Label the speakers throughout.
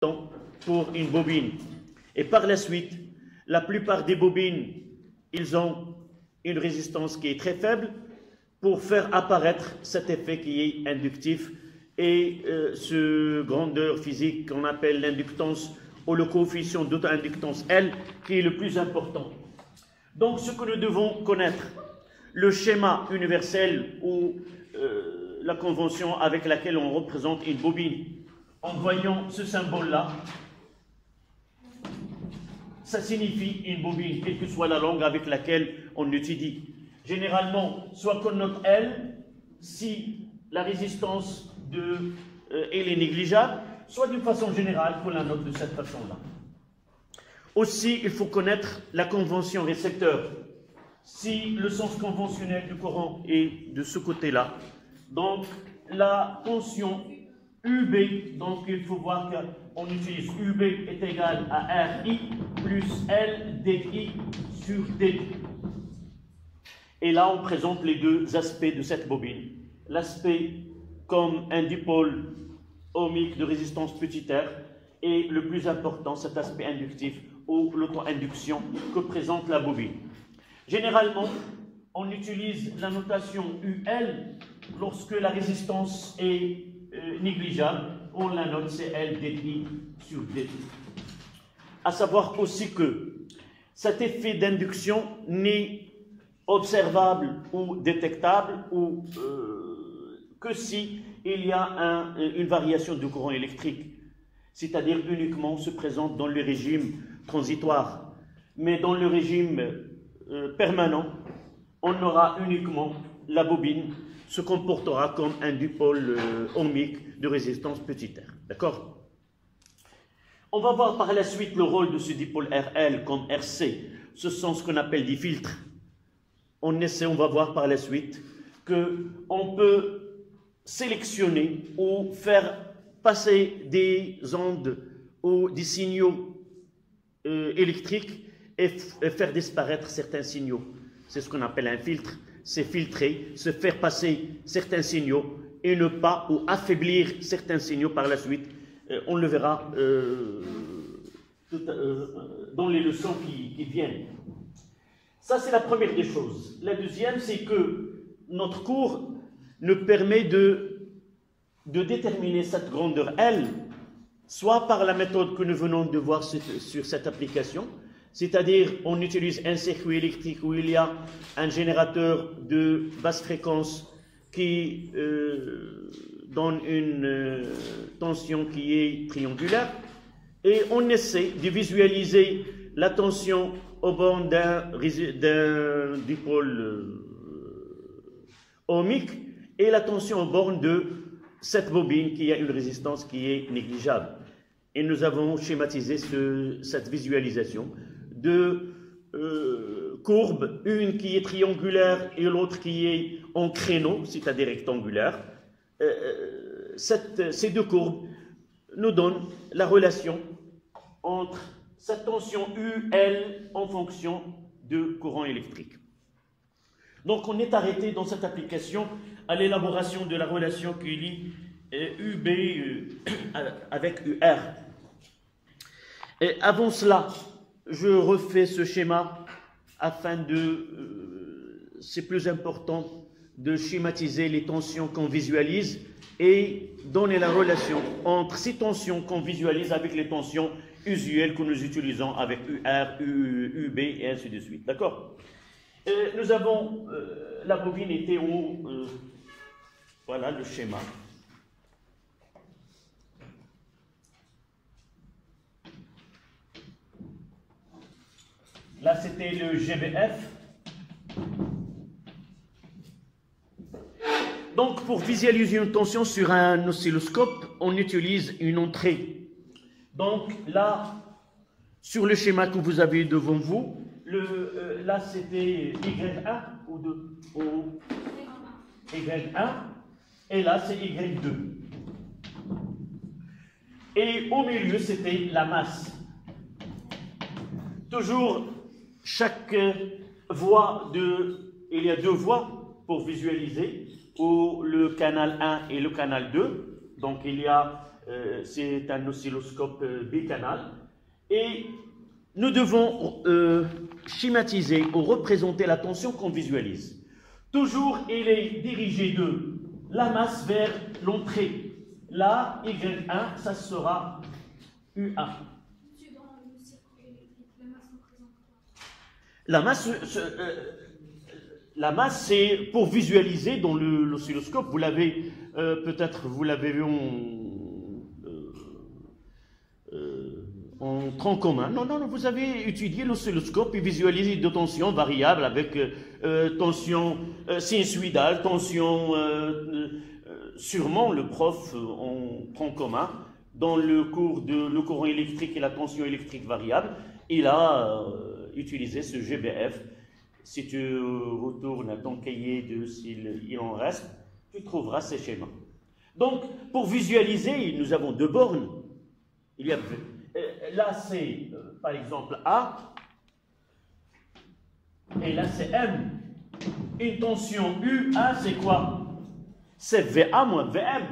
Speaker 1: pour une bobine. Et par la suite, la plupart des bobines, ils ont une résistance qui est très faible pour faire apparaître cet effet qui est inductif et ce grandeur physique qu'on appelle l'inductance ou le coefficient d'auto-inductance L qui est le plus important. Donc ce que nous devons connaître, le schéma universel ou la convention avec laquelle on représente une bobine, en voyant ce symbole-là, ça signifie une bobine, quelle que soit la langue avec laquelle on l'étudie. Généralement, soit qu'on note L, si la résistance elle est négligeable, soit d'une façon générale qu'on la note de cette façon-là. Aussi, il faut connaître la convention récepteur. Si le sens conventionnel du courant est de ce côté-là, donc la tension UB, donc il faut voir qu'on utilise UB est égal à RI plus LDI sur D. Et là, on présente les deux aspects de cette bobine. L'aspect comme un dipôle ohmique de résistance petit r et le plus important, cet aspect inductif ou l'auto-induction que présente la bobine. Généralement, on utilise la notation UL lorsque la résistance est négligeable. On la note c'est LDI sur D. À savoir aussi que cet effet d'induction n'est observable ou détectable ou que si il y a une variation du courant électrique, c'est-à-dire uniquement se présente dans le régime transitoire. Mais dans le régime permanent, on aura uniquement la bobine se comportera comme un dipôle ohmique de résistance petit r. D'accord? On va voir par la suite le rôle de ce dipôle RL comme RC. Ce sont ce qu'on appelle des filtres. On va voir par la suite qu'on peut sélectionner ou faire passer des ondes ou des signaux électriques et faire disparaître certains signaux. C'est ce qu'on appelle un filtre. C'est filtrer, se faire passer certains signaux et ne pas ou affaiblir certains signaux par la suite. On le verra dans les leçons qui viennent. Ça, c'est la première des choses. La deuxième, c'est que notre cours nous permet de déterminer cette grandeur L, soit par la méthode que nous venons de voir sur cette application, c'est-à-dire on utilise un circuit électrique où il y a un générateur de basse fréquence qui donne une tension qui est triangulaire, et on essaie de visualiser la tension au bornes d'un dipôle ohmique et la tension aux bornes de cette bobine qui a une résistance qui est négligeable. Et nous avons schématisé cette visualisation de courbes, une qui est triangulaire et l'autre qui est en créneau, c'est-à-dire rectangulaire. Ces deux courbes nous donnent la relation entre cette tension UL en fonction de courant électrique. Donc on est arrêté dans cette application à l'élaboration de la relation qui lie UB avec UR. Et avant cela, je refais ce schéma afin c'est plus important de schématiser les tensions qu'on visualise et donner la relation entre ces tensions qu'on visualise avec les tensions usuelles que nous utilisons avec UR, UB et ainsi de suite. D'accord? Nous avons, la bobine était où? Voilà le schéma. Là, c'était le GBF. Donc, pour visualiser une tension sur un oscilloscope, on utilise une entrée. Donc, là, sur le schéma que vous avez devant vous, là, c'était Y1 ou 2 Y1, et là, c'est Y2. Et au milieu, c'était la masse. Toujours, chaque voie il y a deux voies pour visualiser, ou le canal 1 et le canal 2. Donc, il y a c'est un oscilloscope bicanal. Et nous devons schématiser ou représenter la tension qu'on visualise. Toujours, il est dirigé de la masse vers l'entrée. Là, Y1, ça sera U1. La masse, c'est pour visualiser dans l'oscilloscope. Vous l'avez peut-être, vous l'avez vu en tronc commun. Non, vous avez étudié l'oscilloscope et visualisé de tensions variables avec tension sinusoïdale, tension sûrement le prof en tronc commun dans le cours de le courant électrique et la tension électrique variable. Il a utilisé ce GBF. Si tu retournes à ton cahier s'il en reste, tu trouveras ces schémas. Donc, pour visualiser, nous avons deux bornes. Il y a là, c'est par exemple A, et là, c'est M. Une tension UA, c'est quoi? C'est VA moins VM.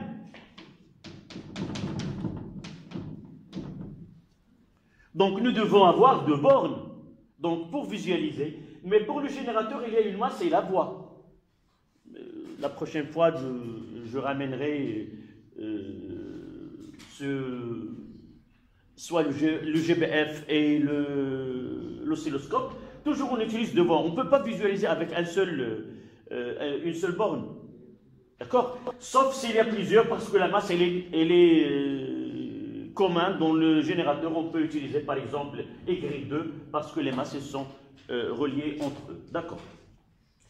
Speaker 1: Donc, nous devons avoir deux bornes. Donc, pour visualiser. Mais pour le générateur, il y a une masse et la voie. La prochaine fois, je ramènerai soit le GBF et l'oscilloscope. Toujours, on utilise deux bornes. On ne peut pas visualiser avec une seule borne. D'accord? Sauf s'il y a plusieurs, parce que la masse, elle est commune. Dans le générateur, on peut utiliser par exemple Y2, parce que les masses sont reliées entre eux. D'accord?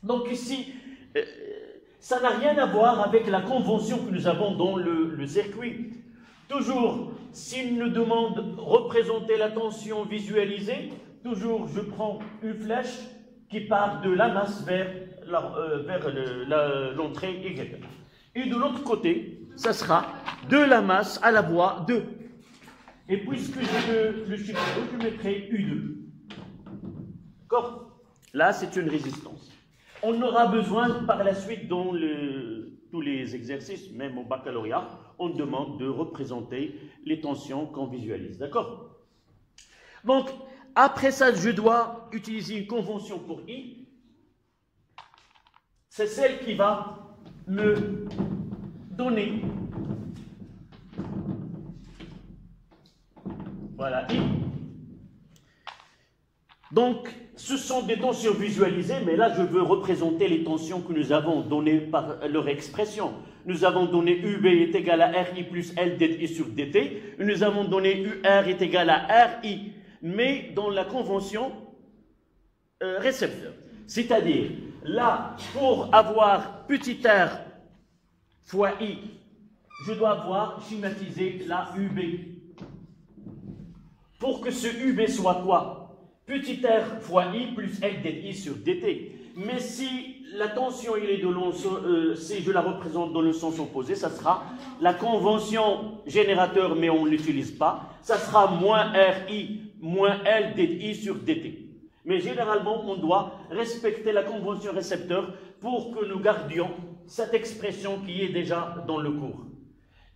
Speaker 1: Donc ici, ça n'a rien à voir avec la convention que nous avons dans le circuit. Toujours, s'il nous demande de représenter la tension visualisée, toujours je prends une flèche qui part de la masse vers l'entrée Y. Et de l'autre côté, ça sera de la masse à la voie 2. Et puisque j'ai le chiffre 2, je mettrai U2. D'accord? Là, c'est une résistance. On aura besoin par la suite dans tous les exercices, même au baccalauréat, on demande de représenter les tensions qu'on visualise. D'accord? Donc, après ça, je dois utiliser une convention pour I. C'est celle qui va me donner, voilà, I. Donc, ce sont des tensions visualisées, mais là, je veux représenter les tensions que nous avons données par leur expression. Nous avons donné UB est égal à RI plus L dI sur dt. Nous avons donné UR est égal à RI, mais dans la convention récepteur. C'est-à-dire, là, pour avoir petit r fois I, je dois avoir schématisé la UB. Pour que ce UB soit quoi? Petit r fois I plus L dI sur dt. Mais si la tension il est si je la représente dans le sens opposé, ça sera la convention générateur, mais on ne l'utilise pas. Ça sera moins RI moins L dI sur dt. Mais généralement, on doit respecter la convention récepteur pour que nous gardions cette expression qui est déjà dans le cours.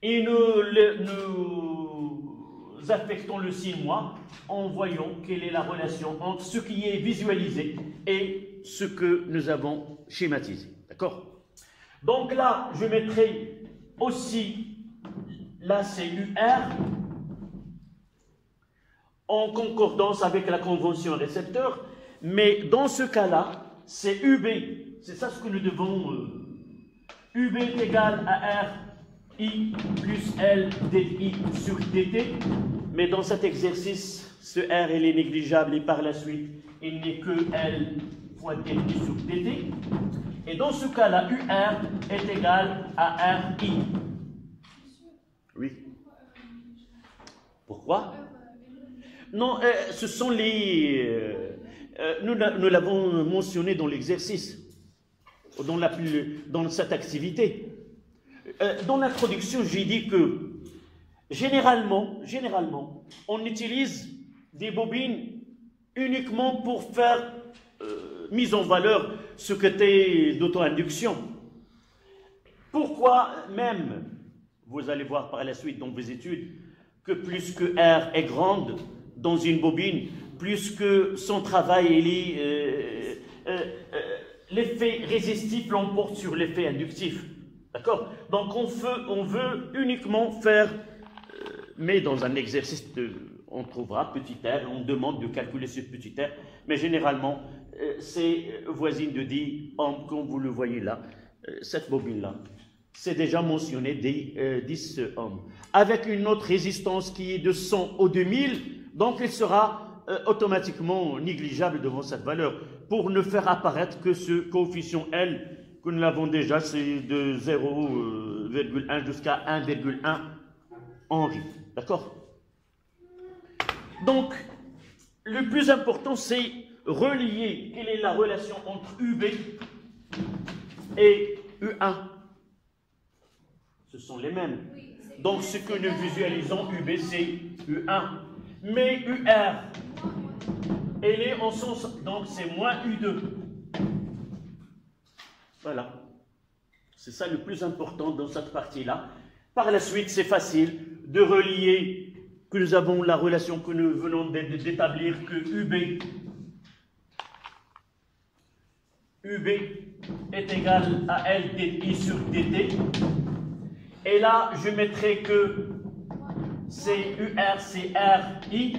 Speaker 1: Et nous affectons le signe moi en voyant quelle est la relation entre ce qui est visualisé et ce que nous avons schématisé. D'accord? Donc là, je mettrai aussi la CUR en concordance avec la convention récepteur, mais dans ce cas-là, c'est UB. C'est ça ce que nous devons. UB est égal à RI plus L dI sur dt. Mais dans cet exercice, ce R il est négligeable et par la suite, il n'est que L fois dI sur dt. Et dans ce cas-là, UR est égal à RI. Oui. Pourquoi? Non, ce sont les... nous l'avons mentionné dans l'exercice, dans cette activité. Dans l'introduction, j'ai dit que généralement, on utilise des bobines uniquement pour faire mise en valeur ce côté d'auto-induction. Pourquoi même vous allez voir par la suite dans vos études, que plus que R est grande dans une bobine, plus que son travail, l'effet résistif l'emporte sur l'effet inductif. D'accord? Donc on veut uniquement faire, mais dans un exercice, on trouvera petit r, on demande de calculer ce petit r, mais généralement, c'est voisine de 10 ohms, comme vous le voyez là, cette bobine-là. C'est déjà mentionné des 10 ohms. Avec une autre résistance qui est de 100 au 2000, donc elle sera automatiquement négligeable devant cette valeur, pour ne faire apparaître que ce coefficient L, que nous l'avons déjà, c'est de 0,1 jusqu'à 1,1 Henri. D'accord? Donc, le plus important, c'est relier quelle est la relation entre UB et U1. Ce sont les mêmes. Donc, ce que nous visualisons, UB, c'est U1. Mais UR, elle est en sens, donc c'est moins U2. Voilà. C'est ça le plus important dans cette partie-là. Par la suite, c'est facile de relier que nous avons la relation que nous venons d'établir, que UB est égal à L dI sur dt. Et là, je mettrai que c'est UR, c'est RI.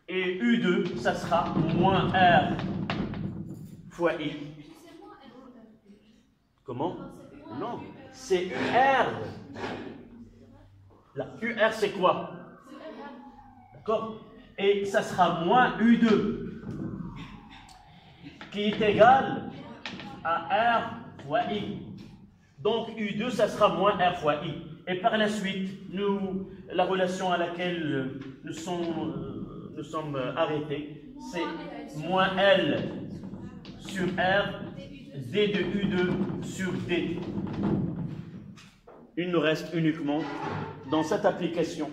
Speaker 1: Et U2, ça sera moins R fois I. Comment? Non, c'est UR. La UR, c'est quoi? D'accord? Et ça sera moins U2, qui est égal à R fois I. Donc U2, ça sera moins R fois I. Et par la suite, la relation à laquelle nous sommes arrêtés, c'est moins L sur R, D de U2 sur D. Il nous reste uniquement, dans cette application,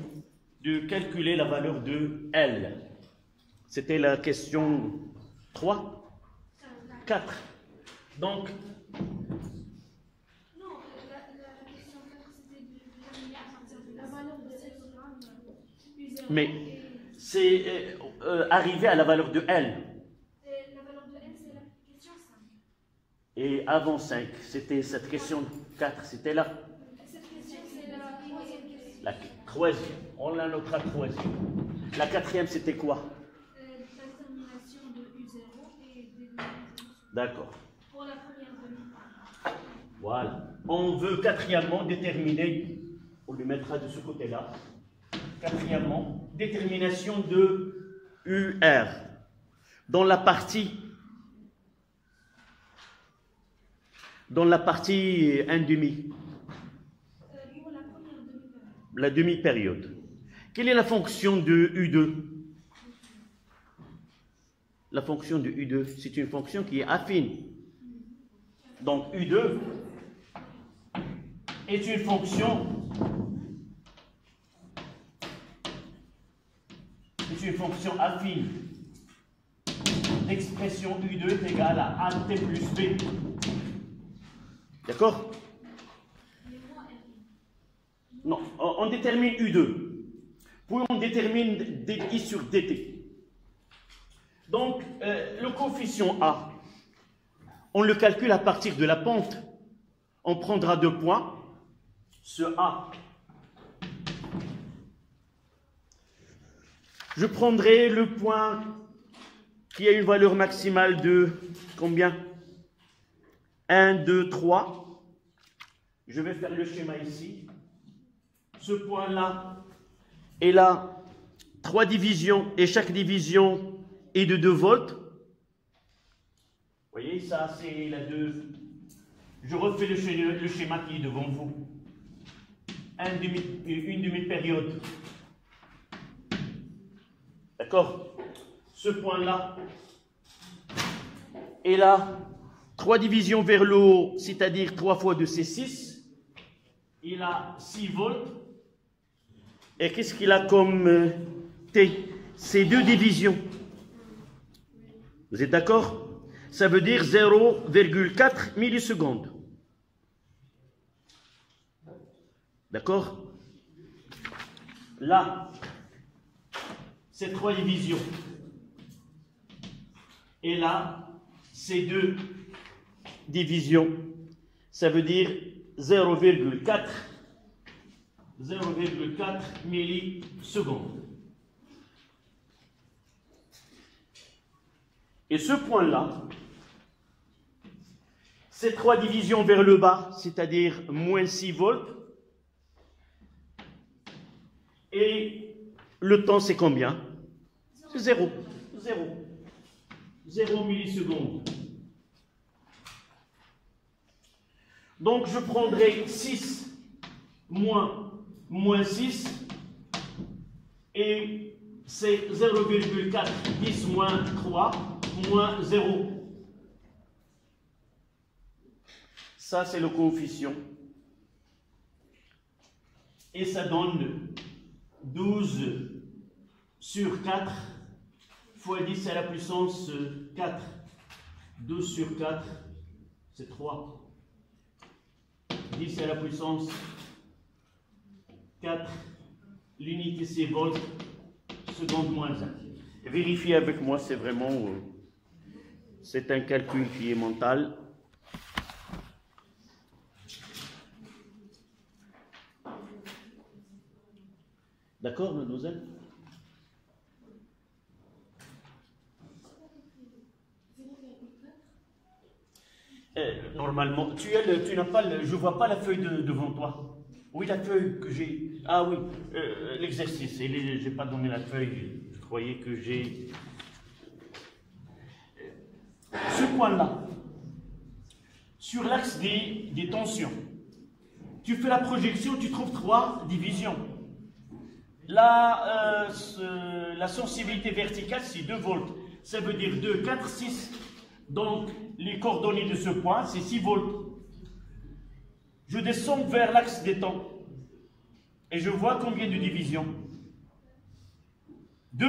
Speaker 1: de calculer la valeur de L. C'était la question 3, 4. Donc,
Speaker 2: non, la question 4, c'était de déterminer à partir de la valeur de 7 grammes.
Speaker 1: Mais c'est arriver à la valeur de L.
Speaker 2: La valeur de L, c'est la question 5.
Speaker 1: Et avant 5, c'était cette question 4, c'était là.
Speaker 2: Cette question, c'est la troisième question.
Speaker 1: La troisième, on la notera troisième. La quatrième, c'était quoi?
Speaker 2: La détermination de U0 et des U0.
Speaker 1: D'accord.
Speaker 2: Pour la première demi-part.
Speaker 1: Voilà. On veut quatrièmement déterminer, on le mettra de ce côté-là, quatrièmement, détermination de UR. Dans la partie 1,5.
Speaker 2: Pour la première demi-période.
Speaker 1: La demi-période. Quelle est la fonction de U2? La fonction de U2, c'est une fonction qui est affine. Donc U2 est une fonction affine. L'expression U2 est égale à AT plus B. D'accord? Non, on détermine U2. Puis on détermine dI sur dt. Donc, le coefficient A, on le calcule à partir de la pente. On prendra 2 points. Ce A. Je prendrai le point qui a une valeur maximale de combien? 1, 2, 3. Je vais faire le schéma ici. Ce point-là est là, 3 divisions, et chaque division est de 2 volts. Vous voyez, ça c'est la 2. Je refais le schéma qui est devant vous. Une demi-période. D'accord? Ce point-là est là, 3 divisions vers le haut, c'est-à-dire 3 fois 2, c'est 6. Il a 6 volts. Et qu'est-ce qu'il a comme T? C'est 2 divisions. Vous êtes d'accord? Ça veut dire 0,4 millisecondes. D'accord? Là, c'est 3 divisions. Et là, c'est 2 divisions. Ça veut dire 0,4 millisecondes. Et ce point-là, c'est 3 divisions vers le bas, c'est-à-dire moins 6 volts. Et le temps, c'est combien? C'est 0 millisecondes. Donc, je prendrai 6 moins 6, et c'est 0,4, 10 moins 3, moins 0. Ça, c'est le coefficient. Et ça donne 12 sur 4 fois 10 à la puissance 4. 12 sur 4, c'est 3. 10 à la puissance 4. L'unité, c'est volts, seconde moins 1. Vérifiez avec moi, c'est vraiment... c'est un calcul qui est mental. D'accord, mademoiselle? Normalement, tu n'as pas je ne vois pas la feuille devant toi. Oui, la feuille que j'ai. Ah oui, l'exercice. Je n'ai pas donné la feuille. Je croyais que j'ai. Ce point-là, sur l'axe des tensions, tu fais la projection, tu trouves 3 divisions. La sensibilité verticale, c'est 2 volts. Ça veut dire 2, 4, 6. Donc, les coordonnées de ce point, c'est 6 volts. Je descends vers l'axe des temps. Et je vois combien de divisions? 2.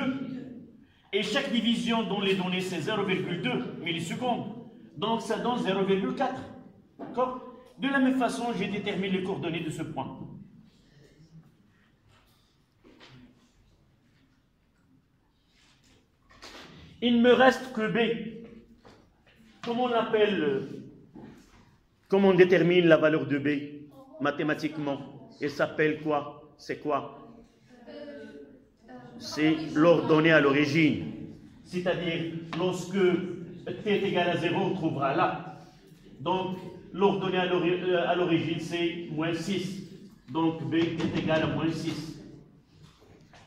Speaker 1: Et chaque division dont les données, c'est 0,2 millisecondes. Donc, ça donne 0,4. D'accord? De la même façon, j'ai déterminé les coordonnées de ce point. Il ne me reste que B. Comment on détermine la valeur de B mathématiquement? Elle s'appelle quoi? C'est quoi? C'est l'ordonnée à l'origine. C'est-à-dire, lorsque t est égal à 0, on trouvera là. Donc, l'ordonnée à l'origine, c'est moins 6. Donc, B est égal à moins 6.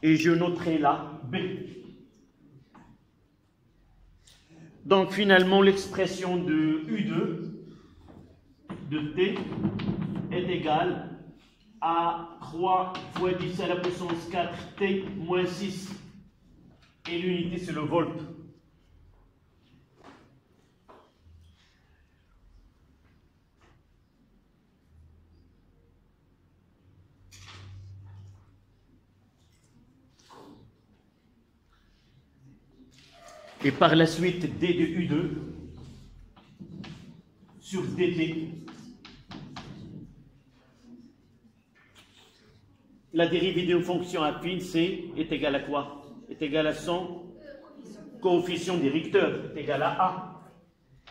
Speaker 1: Et je noterai là B. Donc, finalement, l'expression de U2 de T est égale à 3 fois 10 à la puissance 4 T moins 6. Et l'unité, c'est le volt. Et par la suite, D de U2 sur dt. La dérivée d'une fonction affine, C est égale à quoi? Est égale à son coefficient directeur, est égal à A,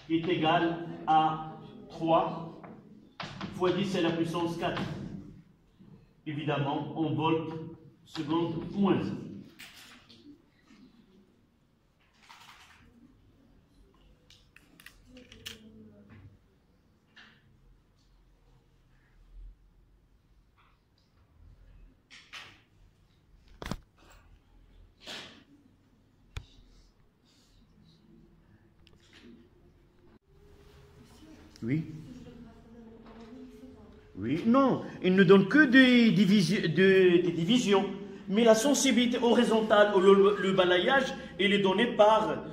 Speaker 1: qui est égal à 3 fois 10 à la puissance 4. Évidemment, en volts seconde moins 1. Oui. Oui, non, il ne donne que des divisions. Mais la sensibilité horizontale ou le balayage, il est donné par,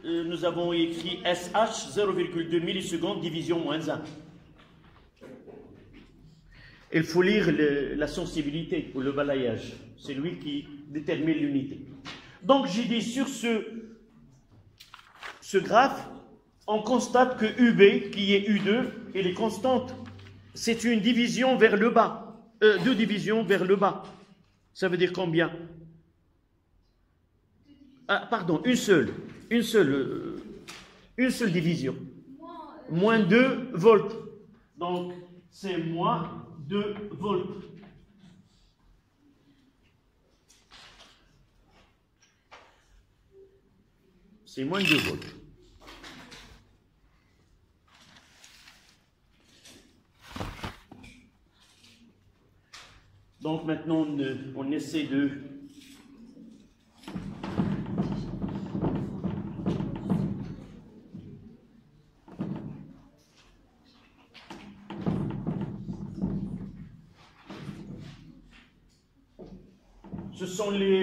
Speaker 1: nous avons écrit SH 0,2 millisecondes division moins 1. Il faut lire la sensibilité ou le balayage. C'est lui qui détermine l'unité. Donc j'ai dit sur ce graphe, on constate que UB, qui est U2, elle est constante. c'est une division vers le bas. Deux divisions vers le bas. Ça veut dire combien? Ah, pardon, une seule division. Moins 2 volts. Donc, c'est moins 2 volts. C'est moins 2 volts. Donc maintenant, on essaie de...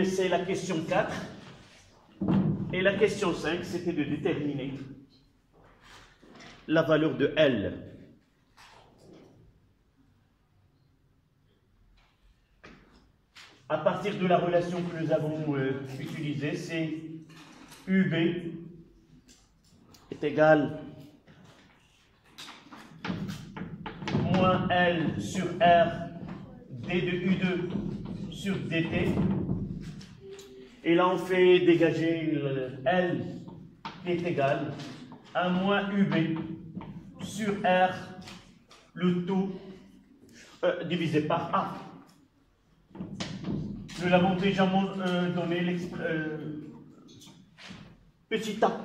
Speaker 1: C'est la question 4. Et la question 5, c'était de déterminer la valeur de L. À partir de la relation que nous avons utilisée, c'est UB est égal moins L sur R D de U2 sur dt. Et là, on fait dégager L qui est égal à moins UB sur R, le tout divisé par A. Nous l'avons déjà donné petit a,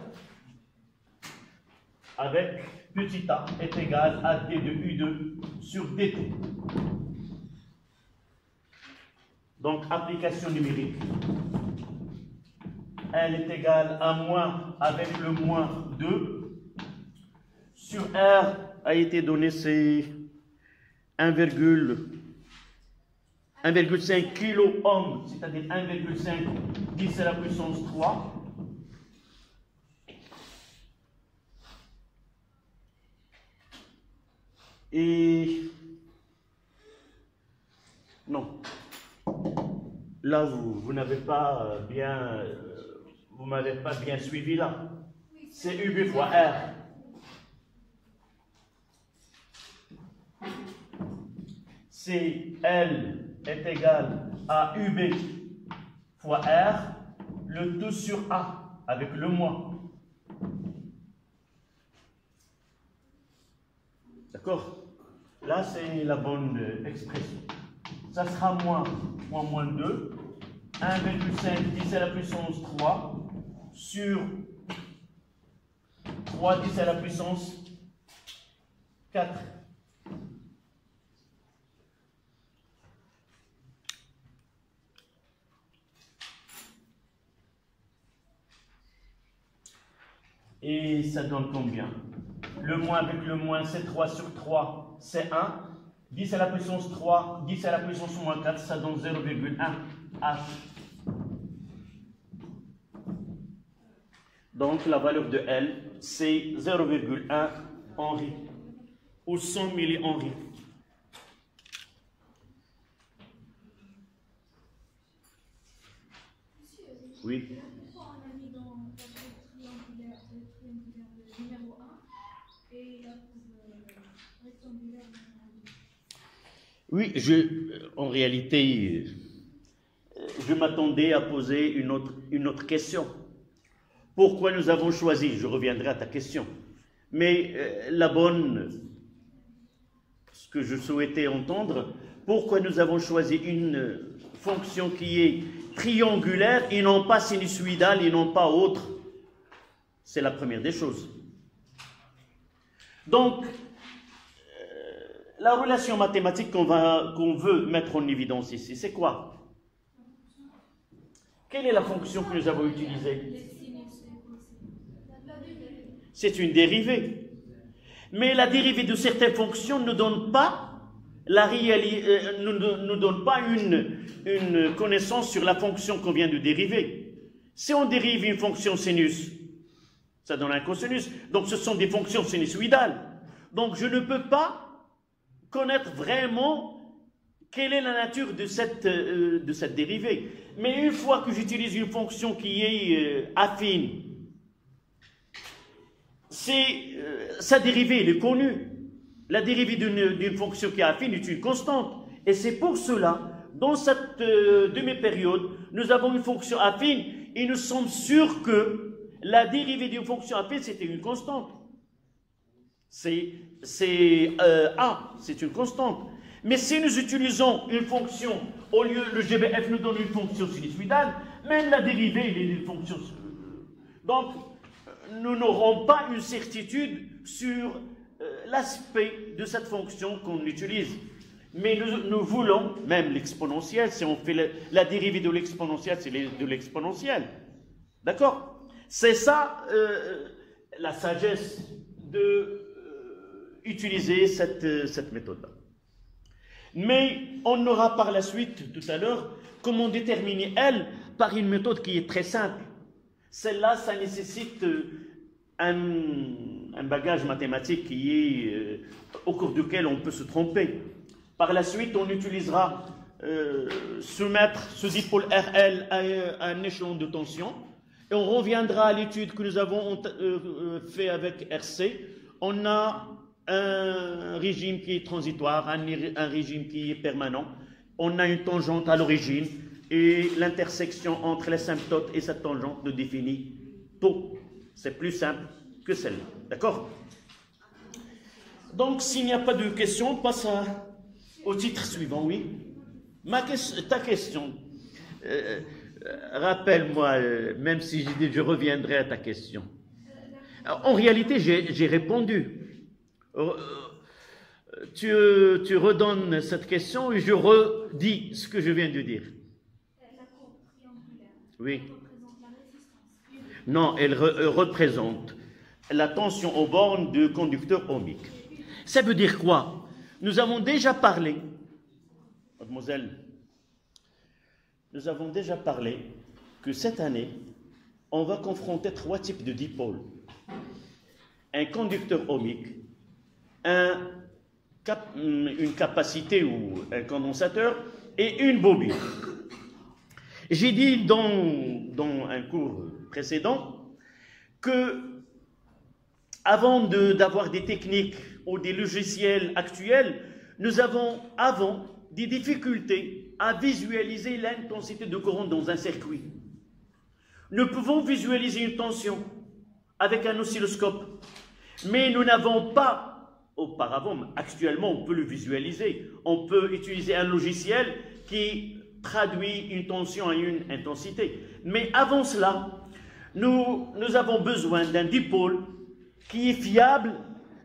Speaker 1: avec petit a est égal à d de U2 sur dt. Donc, application numérique. L est égal à moins avec le moins 2. Sur R a été donné, c'est 1,5 kilo-ohm, c'est-à-dire 1,5 10 à la puissance 3. Et non, là vous n'avez pas bien, vous m'avez pas bien suivi là. C'est UB fois R. C'est L est égal à UB fois R, le tout sur A, avec le moins. D'accord? Là, c'est la bonne expression. Ça sera moins 2, 1,5 10 à la puissance 3, sur 3 10 à la puissance 4. Et ça donne combien? Le moins avec le moins, c'est 3 sur 3, c'est 1. 10 à la puissance 3, 10 à la puissance moins 4, ça donne 0,1 H. Donc la valeur de L, c'est 0,1 Henri, ou 100 millihenri. Oui. Oui, en réalité, je m'attendais à poser une autre question. Pourquoi nous avons choisi, je reviendrai à ta question, mais ce que je souhaitais entendre, pourquoi nous avons choisi une fonction qui est triangulaire et non pas sinusoïdale et non pas autre? C'est la première des choses. Donc, la relation mathématique qu'on veut mettre en évidence ici, c'est quoi? Quelle est la fonction que nous avons utilisée? C'est une dérivée. Mais la dérivée de certaines fonctions ne donne pas nous donne pas une connaissance sur la fonction qu'on vient de dériver. Si on dérive une fonction sinus, ça donne un cosinus. Donc ce sont des fonctions sinusoïdales. Donc je ne peux pas connaître vraiment quelle est la nature de cette dérivée. Mais une fois que j'utilise une fonction qui est affine, sa dérivée elle est connue. la dérivée d'une fonction qui est affine est une constante. Et c'est pour cela, dans cette demi-période, nous avons une fonction affine et nous sommes sûrs que la dérivée d'une fonction affine, c'était une constante. C'est A, c'est une constante. Mais si nous utilisons une fonction, au lieu, le GBF nous donne une fonction sinusoïdale, même la dérivée est une fonction. Donc, nous n'aurons pas une certitude sur l'aspect de cette fonction qu'on utilise. Mais nous voulons, même l'exponentielle, si on fait la dérivée de l'exponentielle, c'est de l'exponentielle. D'accord? C'est ça la sagesse d'utiliser cette méthode-là. Mais on aura par la suite, tout à l'heure, comment déterminer L par une méthode qui est très simple. Celle-là, ça nécessite un bagage mathématique qui est, au cours duquel on peut se tromper. Par la suite, on utilisera soumettre ce dipôle RL à un échelon de tension et on reviendra à l'étude que nous avons fait avec RC. On a un régime qui est transitoire, un régime qui est permanent. On a une tangente à l'origine et l'intersection entre l'asymptote et cette tangente nous définit taux. C'est plus simple que celle-là. D'accord? Donc, s'il n'y a pas de questions, on passe au titre suivant, oui. Ta question, rappelle-moi, même si j'ai dit je reviendrai à ta question. En réalité, j'ai répondu. Tu redonnes cette question et je redis ce que je viens de dire.
Speaker 2: La courbe triangulaire.
Speaker 1: Oui.
Speaker 2: Représente la résistance.
Speaker 1: Non, elle représente la tension aux bornes du conducteur ohmique. Ça veut dire quoi? Nous avons déjà parlé, mademoiselle, nous avons déjà parlé que cette année, on va confronter 3 types de dipôles. Un conducteur ohmique, une capacité ou un condensateur et une bobine. J'ai dit dans un cours précédent que avant d'avoir des techniques ou des logiciels actuels, nous avons avant des difficultés à visualiser l'intensité de courant dans un circuit. Nous pouvons visualiser une tension avec un oscilloscope, mais nous n'avons pas, auparavant, actuellement on peut le visualiser, on peut utiliser un logiciel qui traduit une tension à une intensité. Mais avant cela, nous avons besoin d'un dipôle qui est fiable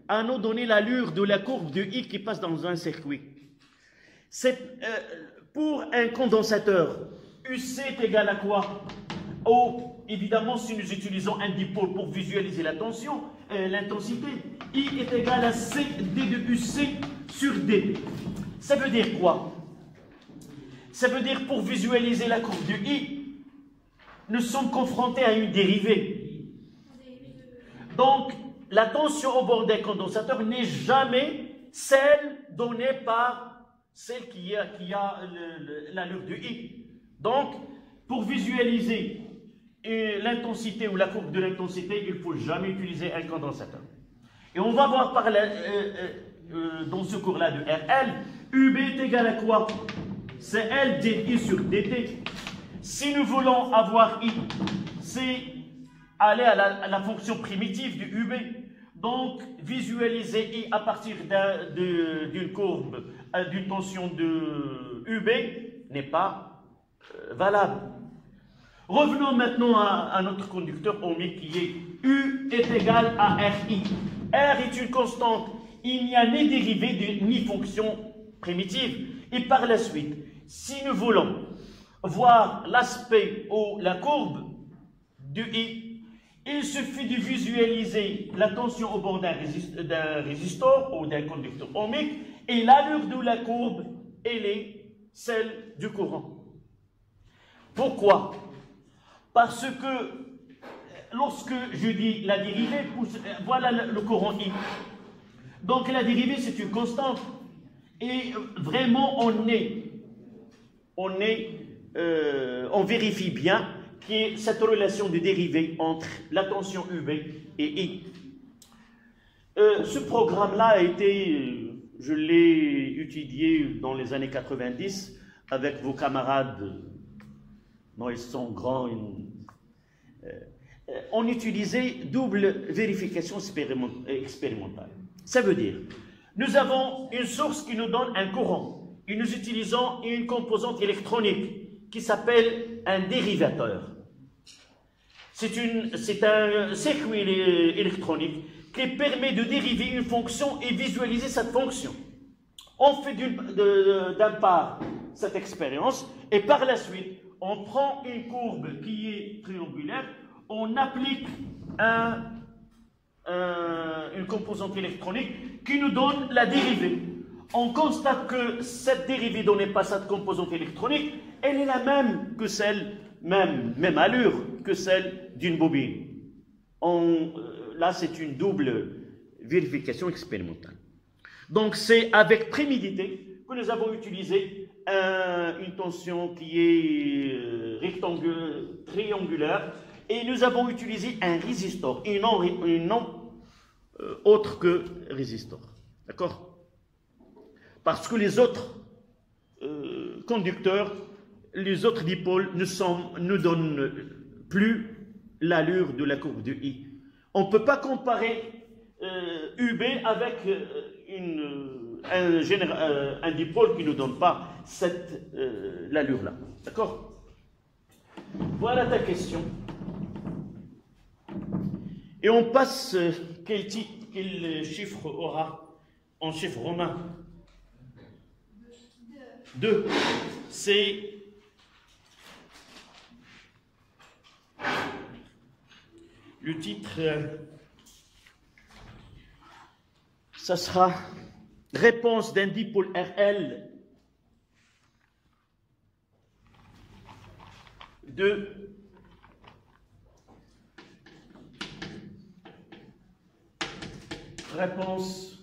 Speaker 1: à nous donner l'allure de la courbe de I qui passe dans un circuit. Pour un condensateur, UC est égal à quoi? Évidemment, si nous utilisons un dipôle pour visualiser la tension, l'intensité, I est égal à CD de UC sur DT. Ça veut dire quoi? Ça veut dire pour visualiser la courbe de I, nous sommes confrontés à une dérivée. Donc, la tension au bord d'un condensateur n'est jamais celle donnée par celle qui a l'allure de I. Donc, pour visualiser l'intensité ou la courbe de l'intensité, il ne faut jamais utiliser un condensateur. Et on va voir dans ce cours-là de RL, UB est égal à quoi? C'est L dI sur dt. Si nous voulons avoir I, c'est aller à la fonction primitive du UB. Donc, visualiser I à partir d'une courbe, d'une tension de UB n'est pas valable. Revenons maintenant à notre conducteur ohmique qui est U est égal à RI. R est une constante. Il n'y a ni dérivée ni fonction primitive. Et par la suite, si nous voulons voir l'aspect ou la courbe du I, il suffit de visualiser la tension au bord d'un résistor ou d'un conducteur ohmique et l'allure de la courbe, elle est celle du courant. Pourquoi? Parce que lorsque je dis la dérivée, voilà le courant I. Donc la dérivée, c'est une constante. Et vraiment, on vérifie bien qu'il y ait cette relation de dérivée entre la tension UB et I. Ce programme-là a été, je l'ai étudié dans les années 90 avec vos camarades. Non, ils sont grands. On utilisait double vérification expérimentale. Ça veut dire, nous avons une source qui nous donne un courant et nous utilisons une composante électronique qui s'appelle un dérivateur. C'est un circuit électronique qui permet de dériver une fonction et visualiser cette fonction. On fait d'un part cette expérience et par la suite, on prend une courbe qui est triangulaire, on applique une composante électronique qui nous donne la dérivée. On constate que cette dérivée donnée par cette composante électronique, elle est la même que celle, même allure que celle d'une bobine. Là, c'est une double vérification expérimentale. Donc, c'est avec prémédité que nous avons utilisé une tension qui est triangulaire et nous avons utilisé un résistor et non autre que résistor. D'accord? Parce que les autres conducteurs, les autres dipôles ne donnent plus l'allure de la courbe de I. On ne peut pas comparer UB avec un dipôle qui ne donne pas l'allure-là. D'accord? Voilà ta question. Et on passe, quel chiffre aura en chiffre romain? 2. C'est le titre, ça sera réponse d'un dipôle RL de réponse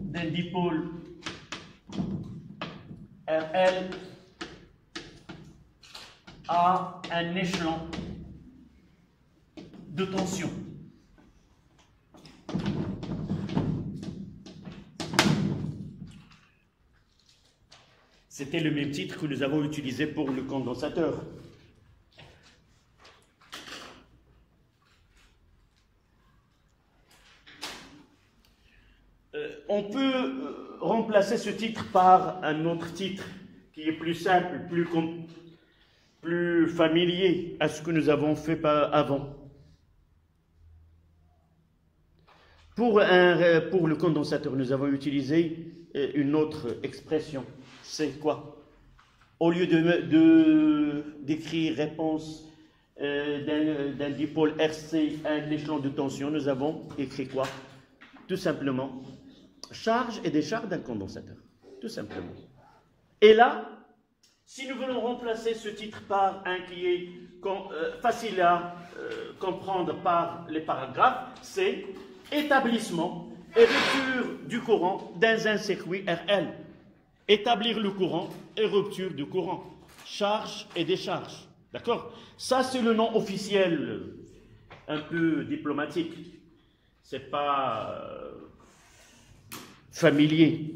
Speaker 1: d'un dipôle RL à un échelon de tension. C'était le même titre que nous avons utilisé pour le condensateur. On peut remplacer ce titre par un autre titre qui est plus simple, plus familier à ce que nous avons fait avant. Pour le condensateur, nous avons utilisé une autre expression. C'est quoi? Au lieu d'écrire réponse d'un dipôle RC à un échelon de tension, nous avons écrit quoi? Tout simplement, charge et décharge d'un condensateur. Tout simplement. Et là, si nous voulons remplacer ce titre par un qui est facile à comprendre par les paragraphes, c'est établissement et rupture du courant dans un circuit RL. Établir le courant et rupture du courant. Charge et décharge. D'accord? Ça, c'est le nom officiel, un peu diplomatique. C'est pas familier.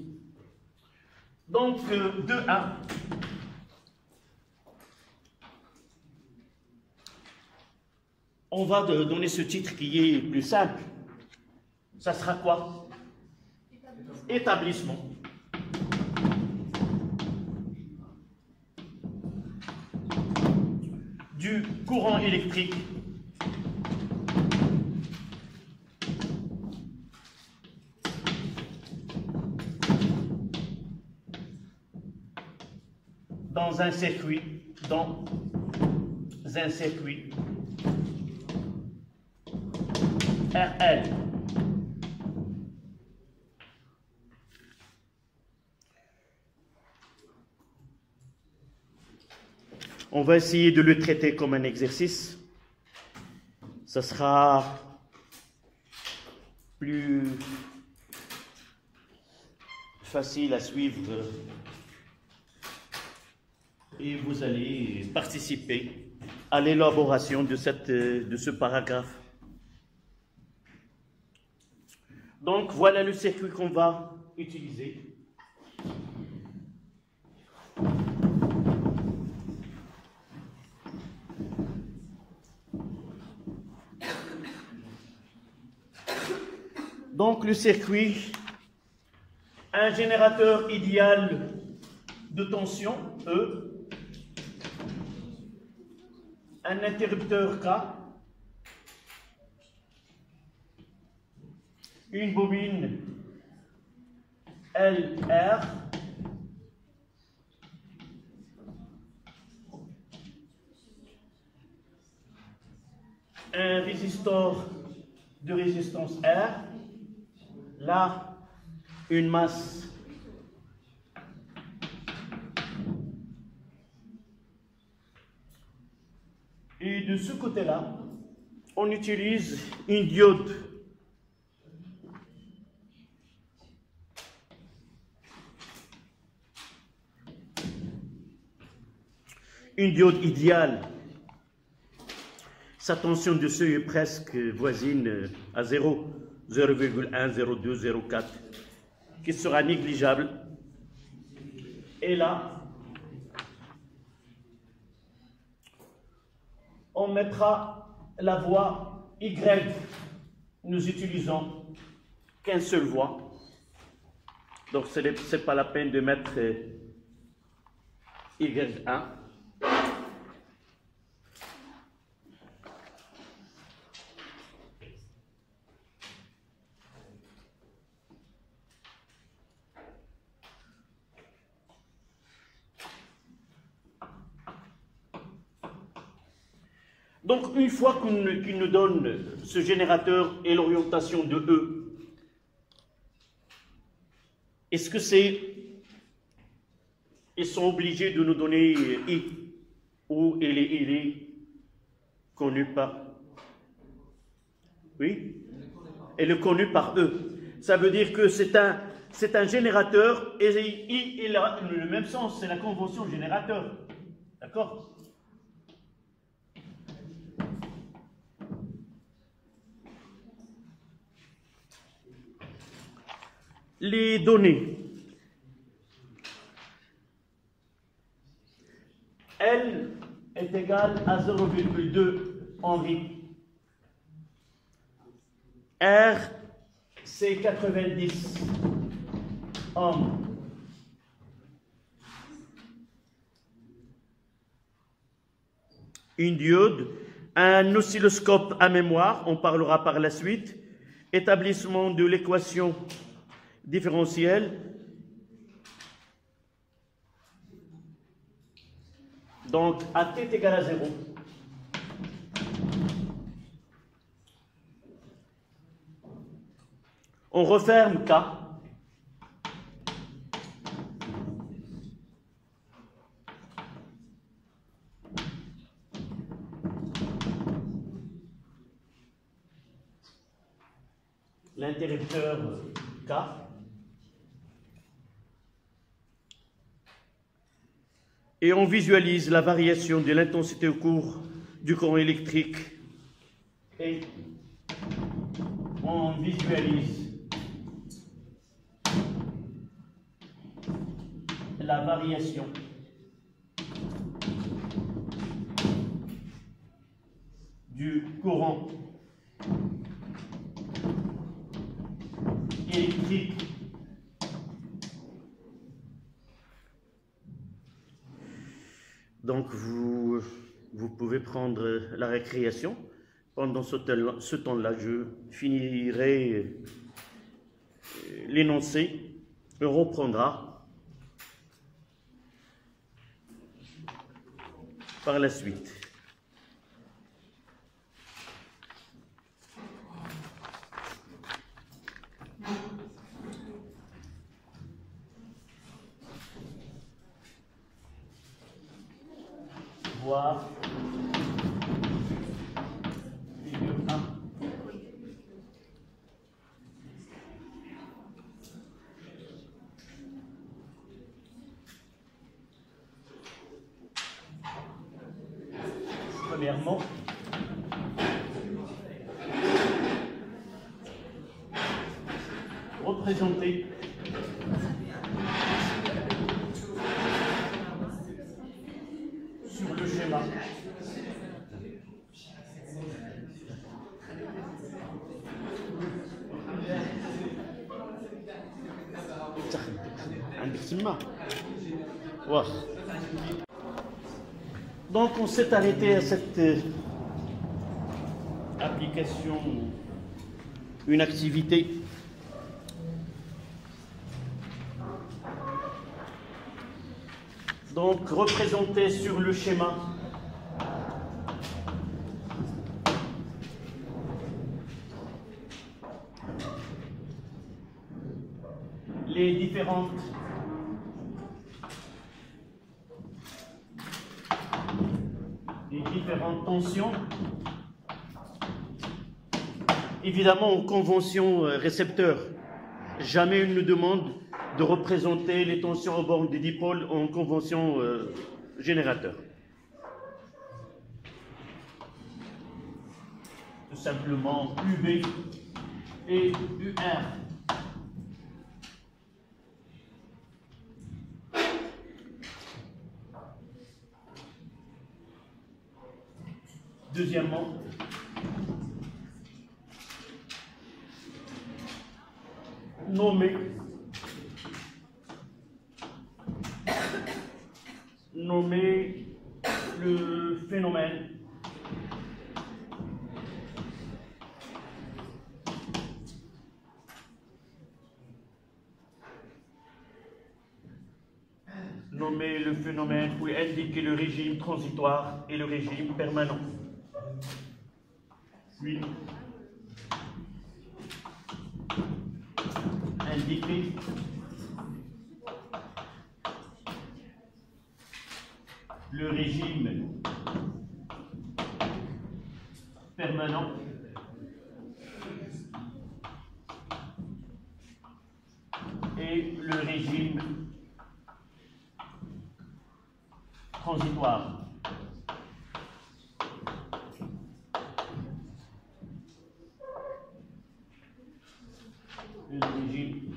Speaker 1: Donc, 2A. On va donner ce titre qui est plus simple. Ça sera quoi? Établissement. Du courant électrique dans un circuit RL. On va essayer de le traiter comme un exercice. Ça sera plus facile à suivre et vous allez participer à l'élaboration de ce paragraphe. Donc, voilà le circuit qu'on va utiliser. Donc, le circuit, un générateur idéal de tension, E, un interrupteur K, une bobine LR, un résistor de résistance R, là, une masse et de ce côté-là, on utilise une diode. Une diode idéale. Sa tension de seuil est presque voisine à 0, 0,1, 0,2, 0,4, qui sera négligeable. Et là, on mettra la voie Y. Nous utilisons qu'une seule voie. Donc, ce n'est pas la peine de mettre Y1. Donc, une fois qu'il nous donne ce générateur et l'orientation de E, est-ce que ils sont obligés de nous donner I, ou il est connu par... Oui? Elle est connue par E. Ça veut dire que c'est un générateur et I, il a le même sens, c'est la convention générateur. D'accord? Les données. L est égale à 0,2 Henri. R, c'est 90 ohms. Une diode, un oscilloscope à mémoire, on parlera par la suite, établissement de l'équation différentielle. Donc, à t est égal à 0. On referme K. L'interrupteur K. Et on visualise la variation de l'intensité au cours du courant électrique. Et on visualise la variation du courant électrique Donc, vous pouvez prendre la récréation. Pendant ce temps-là, je finirai l'énoncé et on reprendra par la suite. Voir figure 1. Premièrement, représenter sur le schéma donc on s'est arrêté à cette application, une activité donc représentée sur le schéma les différentes tensions, évidemment en convention récepteur. Jamais il ne demande de représenter les tensions aux bornes des dipôles en convention générateur. Tout simplement UB et UR. Deuxièmement, nommer le phénomène puis indiquer le régime transitoire et le régime permanent. Puis indiquer le régime permanent et le régime transitoire. Le régime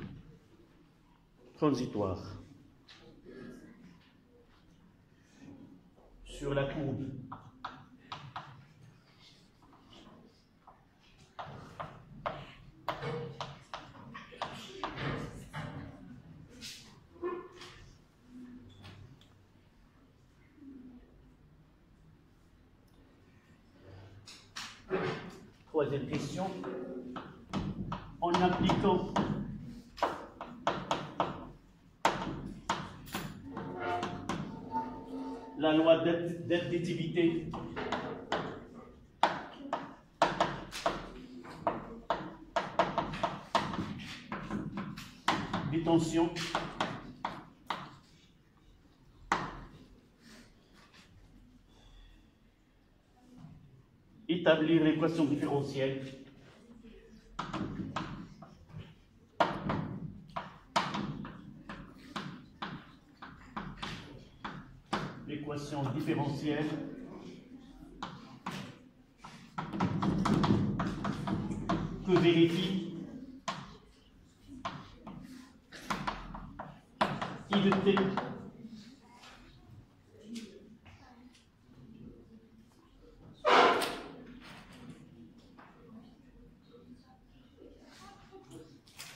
Speaker 1: transitoire. Sur la courbe. Troisième question. En appliquant la loi d'additivité des tensions établir l'équation différentielle que vérifie I de T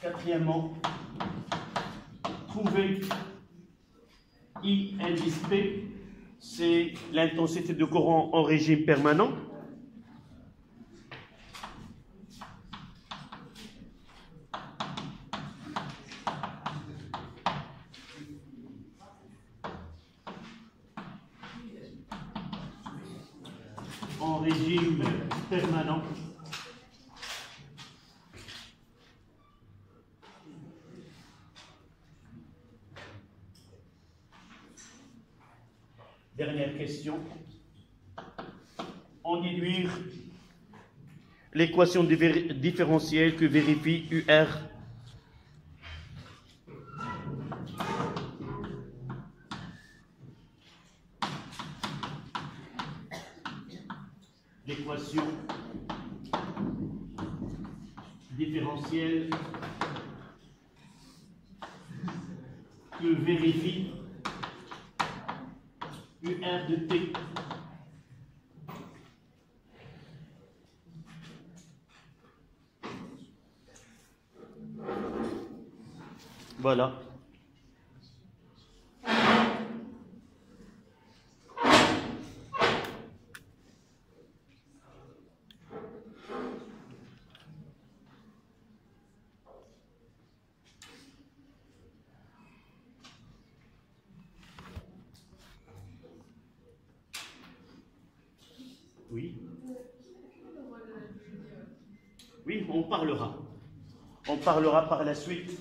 Speaker 1: quatrièmement, trouver I indice P, c'est l'intensité de courant en régime permanent. En régime permanent. Dernière question. En déduire l'équation différentielle que vérifie UR l'équation différentielle que vérifie UR de T. Voilà. Oui. Oui, on parlera. On parlera par la suite.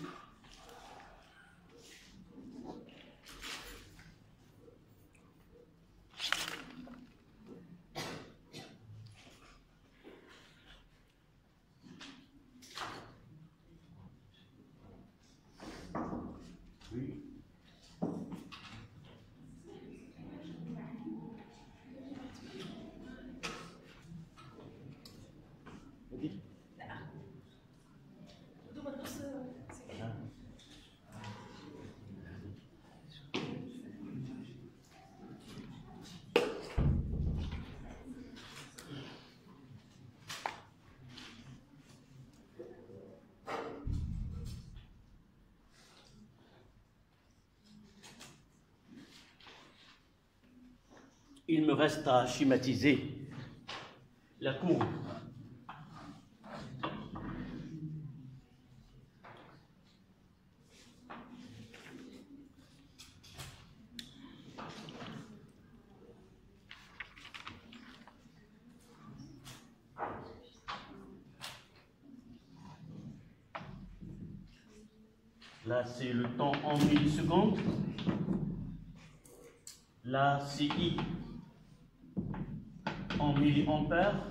Speaker 1: Oui. Il me reste à schématiser la courbe. Là, c'est le temps en millisecondes. Là, c'est I en milliampères.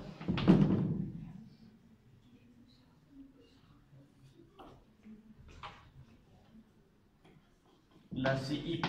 Speaker 1: Là, c'est IP